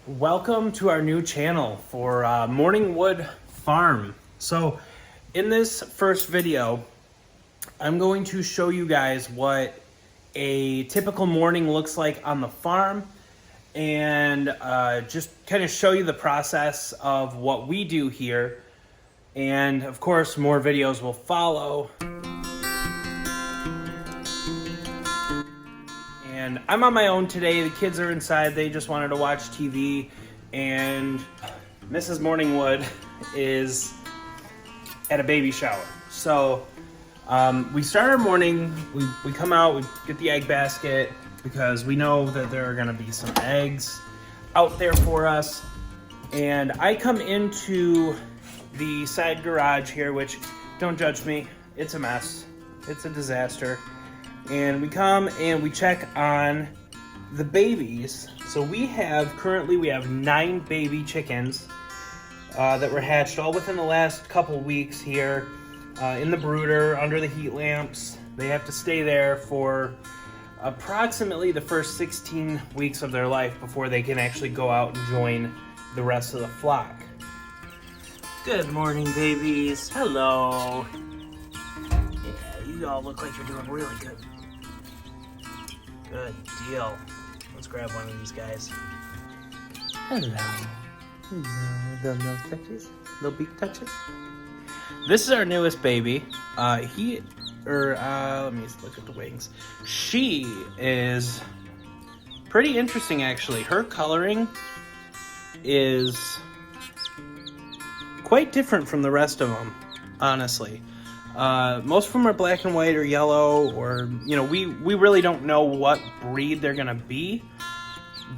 Welcome to our new channel for Morningwood Farm. So in this first video, I'm going to show you guys what a typical morning looks like on the farm and just kind of show you the process of what we do here. And of course, more videos will follow. And I'm on my own today. The kids are inside. They just wanted to watch TV. And Mrs. Morningwood is at a baby shower. So we start our morning. We come out, we get the egg basket because we know that there are going to be some eggs out there for us. And I come into the side garage here, which, don't judge me, it's a mess. It's a disaster. And we come and we check on the babies. So currently we have 9 baby chickens that were hatched all within the last couple weeks here in the brooder under the heat lamps. They have to stay there for approximately the first 16 weeks of their life before they can actually go out and join the rest of the flock. Good morning, babies. Hello. Yeah, you all look like you're doing really good. Good deal. Let's grab one of these guys. Hello. Hello. Little nose touches. Little beak touches. This is our newest baby. Let me look at the wings. She is pretty interesting, actually. Her coloring is quite different from the rest of them, honestly. Most of them are black and white or yellow, or, we really don't know what breed they're going to be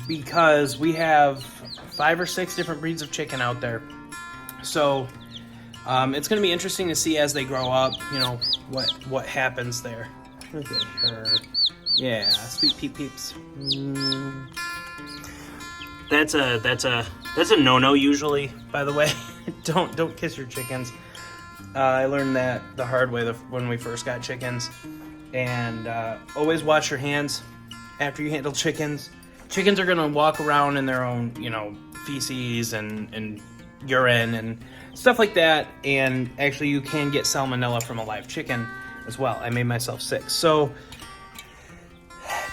because we have 5 or 6 different breeds of chicken out there. So it's going to be interesting to see as they grow up, what happens there. Look at her. Yeah, sweet peeps. That's a no-no usually, by the way. Don't kiss your chickens. I learned that the hard way when we first got chickens. And always wash your hands after you handle chickens. Chickens are going to walk around in their own, feces and urine and stuff like that. And actually you can get salmonella from a live chicken as well. I made myself sick. So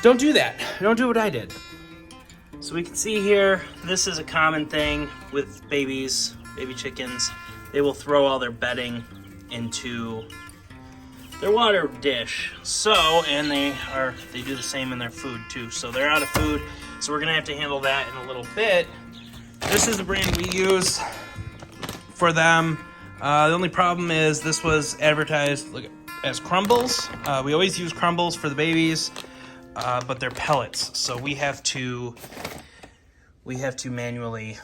don't do that. Don't do what I did. So we can see here, this is a common thing with baby chickens. They will throw all their bedding into their water dish. And they do the same in their food too. So they're out of food. So we're gonna have to handle that in a little bit. This is the brand we use for them. The only problem is this was advertised as crumbles. We always use crumbles for the babies, but they're pellets. So we have to manually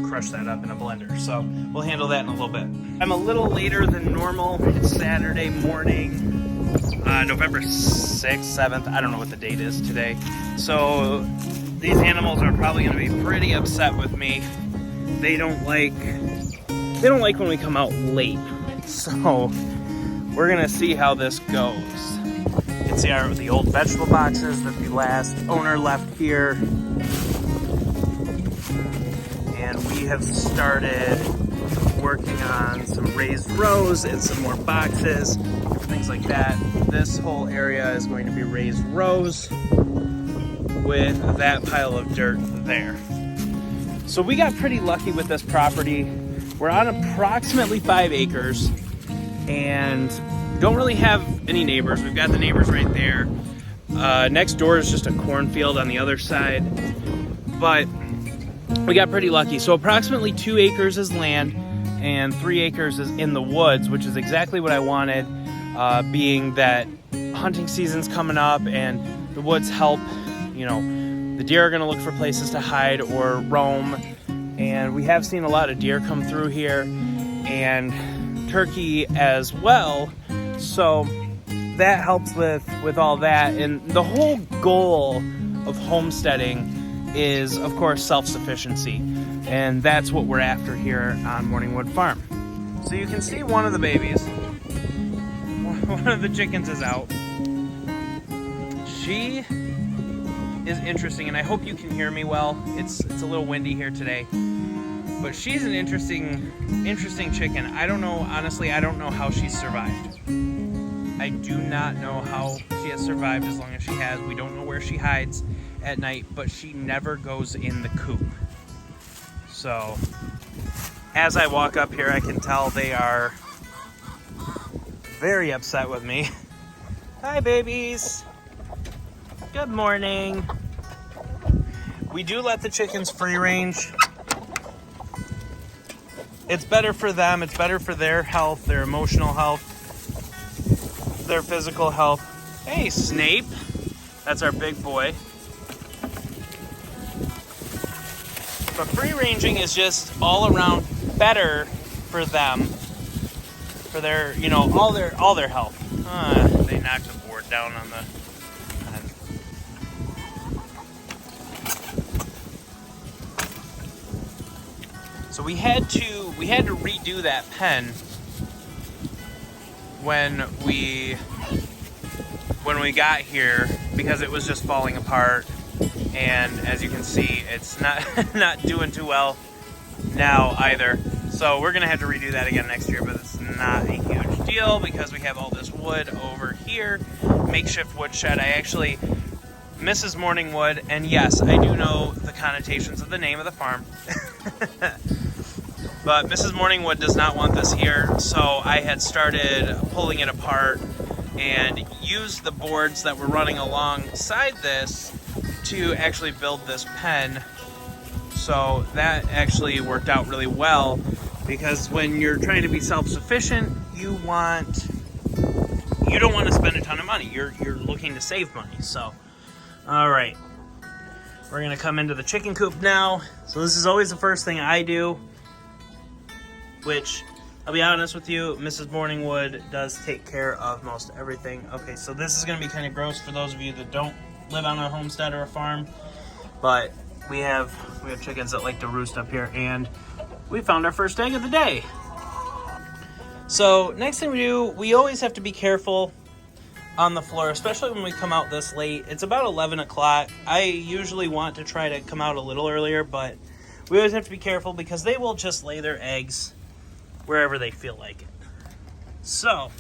crush that up in a blender. So we'll handle that in a little bit. I'm a little later than normal. It's Saturday morning, November 6th, 7th. I don't know what the date is today. So these animals are probably going to be pretty upset with me. They don't like when we come out late. So we're going to see how this goes. You can see the old vegetable boxes that the last owner left here. And we have started working on some raised rows and some more boxes, things like that. This whole area is going to be raised rows with that pile of dirt there. So we got pretty lucky with this property. We're on approximately 5 acres and don't really have any neighbors. We've got the neighbors right there. Next door is just a cornfield on the other side. But we got pretty lucky. So approximately 2 acres is land and 3 acres is in the woods, which is exactly what I wanted, being that hunting season's coming up and the woods help. The deer are going to look for places to hide or roam. And we have seen a lot of deer come through here and turkey as well. So that helps with all that. And the whole goal of homesteading is, of course, self-sufficiency. And that's what we're after here on Morningwood Farm. So you can see one of the babies. One of the chickens is out. She is interesting, and I hope you can hear me well. It's a little windy here today. But she's an interesting chicken. I don't know, honestly, I don't know how she's survived. I do not know how she has survived as long as she has. We don't know where she hides at night, but she never goes in the coop. So, as I walk up here, I can tell they are very upset with me. Hi, babies. Good morning. We do let the chickens free range. It's better for them. It's better for their health, their emotional health, their physical health. Hey, Snape. That's our big boy. But free ranging is just all around better for them, for their, you know, all their health. They knocked the board down on the. So we had to redo that pen when we got here because it was just falling apart, and as you can see, it's not doing too well now either. So we're gonna have to redo that again next year, but it's not a huge deal because we have all this wood over here, makeshift wood shed. I actually, Mrs. Morningwood, and yes, I do know the connotations of the name of the farm. But Mrs. Morningwood does not want this here, so I had started pulling it apart and used the boards that were running alongside this to actually build this pen. So that actually worked out really well, because when you're trying to be self-sufficient, you don't want to spend a ton of money. You're looking to save money. So, all right, we're gonna come into the chicken coop now. So this is always the first thing I do, which, I'll be honest with you, Mrs. Morningwood does take care of most everything. Okay, so this is going to be kind of gross for those of you that don't live on a homestead or a farm, but we have chickens that like to roost up here, and we found our first egg of the day. So next thing we do, we always have to be careful on the floor, especially when we come out this late. It's about 11 o'clock. I usually want to try to come out a little earlier, but we always have to be careful because they will just lay their eggs wherever they feel like it. So,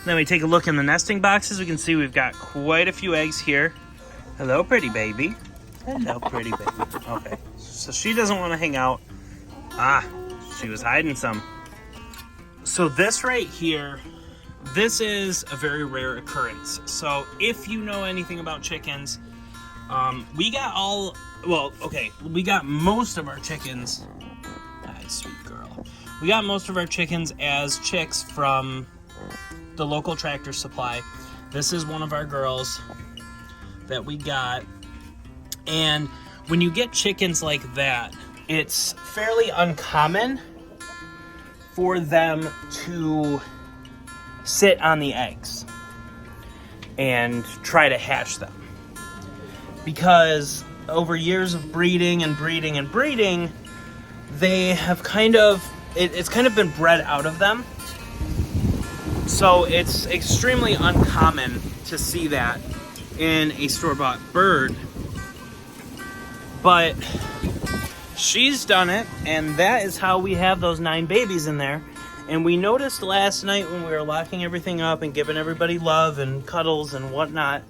then we take a look in the nesting boxes. We can see we've got quite a few eggs here. Hello, pretty baby. Hello, pretty baby. Okay, so she doesn't want to hang out. She was hiding some. So this right here, this is a very rare occurrence. So if you know anything about chickens, we got most of our chickens. Sweet girl. We got most of our chickens as chicks from the local Tractor Supply. This is one of our girls that we got. And when you get chickens like that, it's fairly uncommon for them to sit on the eggs and try to hatch them. Because over years of breeding, they have it's kind of been bred out of them. So it's extremely uncommon to see that in a store-bought bird. But she's done it, and that is how we have those 9 babies in there. And we noticed last night when we were locking everything up and giving everybody love and cuddles and whatnot,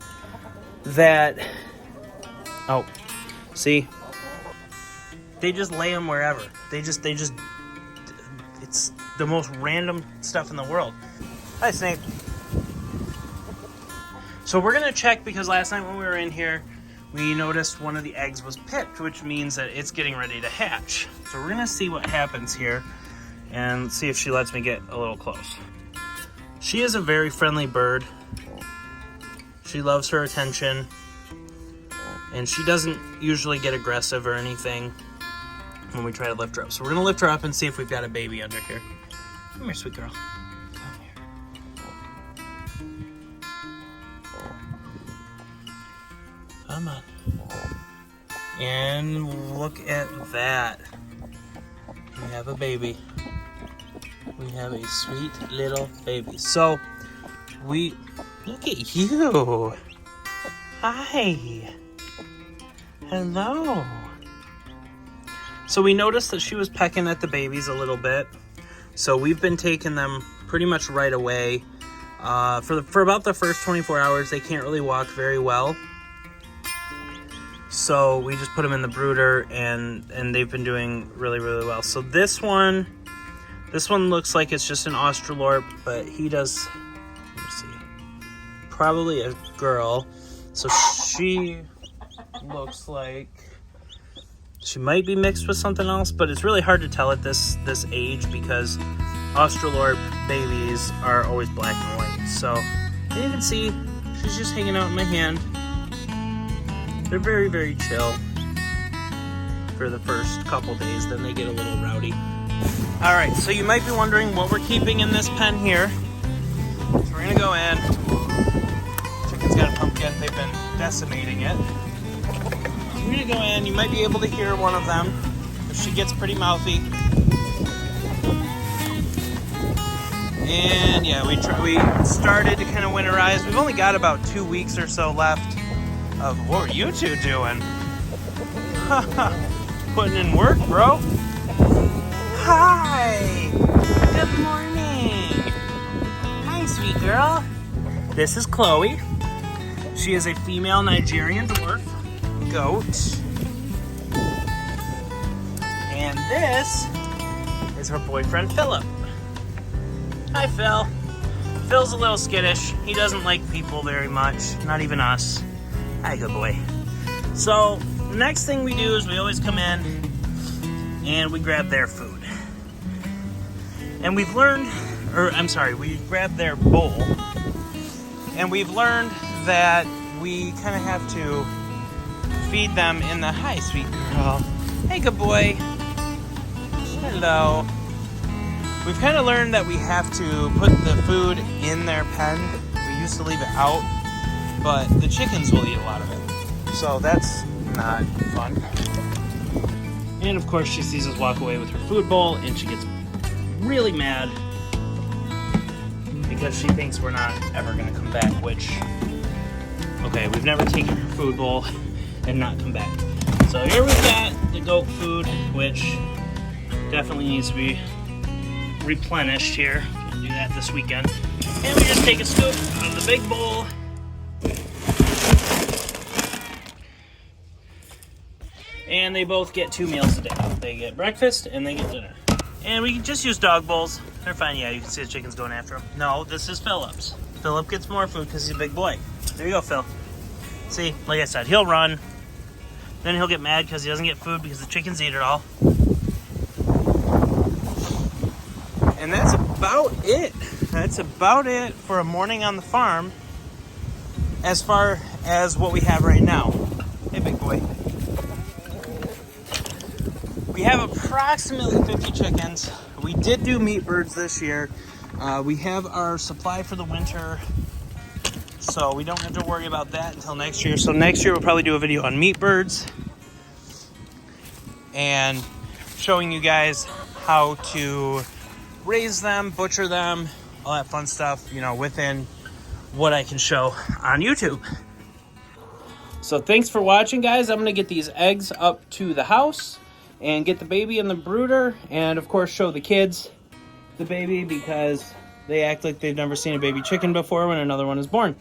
that, see, they just lay them wherever. They just, it's the most random stuff in the world. Hi, Snape. So we're gonna check, because last night when we were in here, we noticed one of the eggs was pipped, which means that it's getting ready to hatch. So we're gonna see what happens here and see if she lets me get a little close. She is a very friendly bird. She loves her attention, and she doesn't usually get aggressive or anything when we try to lift her up. So we're gonna lift her up and see if we've got a baby under here. Come here, sweet girl. Come here. Come on. And look at that. We have a baby. We have a sweet little baby. So, look at you. Hi. Hello. So we noticed that she was pecking at the babies a little bit. So we've been taking them pretty much right away. For about the first 24 hours, they can't really walk very well. So we just put them in the brooder, and they've been doing really, really well. So this one looks like it's just an Australorp, but he does, let me see, probably a girl. So she looks like she might be mixed with something else, but it's really hard to tell at this age because Australorp babies are always black and white. So you can see she's just hanging out in my hand. They're very, very chill for the first couple days, then they get a little rowdy. All right, so you might be wondering what we're keeping in this pen here. So we're gonna go in. Chicken's got a pumpkin, they've been decimating it. So we're gonna go in, you might be able to hear one of them if she gets pretty mouthy. And yeah, we started to kind of winterize. We've only got about 2 weeks or so left of what are you two doing? Putting in work, bro. Hi. Good morning. Hi, sweet girl. This is Chloe. She is a female Nigerian dwarf goat. And this is her boyfriend, Philip. Hi, Phil. Phil's a little skittish. He doesn't like people very much, not even us. Hi, good boy. So, the next thing we do is we always come in and we grab their food. And we've learned, we grab their bowl. And we've learned that we kind of have to feed them in the, hi, sweet girl. Hey, good boy. Hello. We've kind of learned that we have to put the food in their pen. We used to leave it out, but the chickens will eat a lot of it. So that's not fun. And of course she sees us walk away with her food bowl and she gets really mad because she thinks we're not ever gonna come back, which, okay, we've never taken her food bowl and not come back. So here we've got the goat food, which definitely needs to be replenished here. Gonna do that this weekend. And we just take a scoop out of the big bowl. And they both get 2 meals a day. They get breakfast and they get dinner. And we can just use dog bowls. They're fine. Yeah, you can see the chickens going after them. No, this is Philip's. Philip gets more food because he's a big boy. There you go, Phil. See, like I said, he'll run. Then he'll get mad because he doesn't get food because the chickens eat it all. And that's about it. That's about it for a morning on the farm as far as what we have right now. Hey, big boy. We have approximately 50 chickens. We did do meat birds this year. We have our supply for the winter, so we don't have to worry about that until next year. So next year we'll probably do a video on meat birds and showing you guys how to raise them, butcher them, all that fun stuff, you know, within what I can show on YouTube. So thanks for watching, guys. I'm gonna get these eggs up to the house and get the baby in the brooder, and of course show the kids the baby because they act like they've never seen a baby chicken before when another one is born.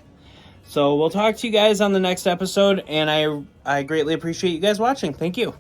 So we'll talk to you guys on the next episode, and I greatly appreciate you guys watching. Thank you.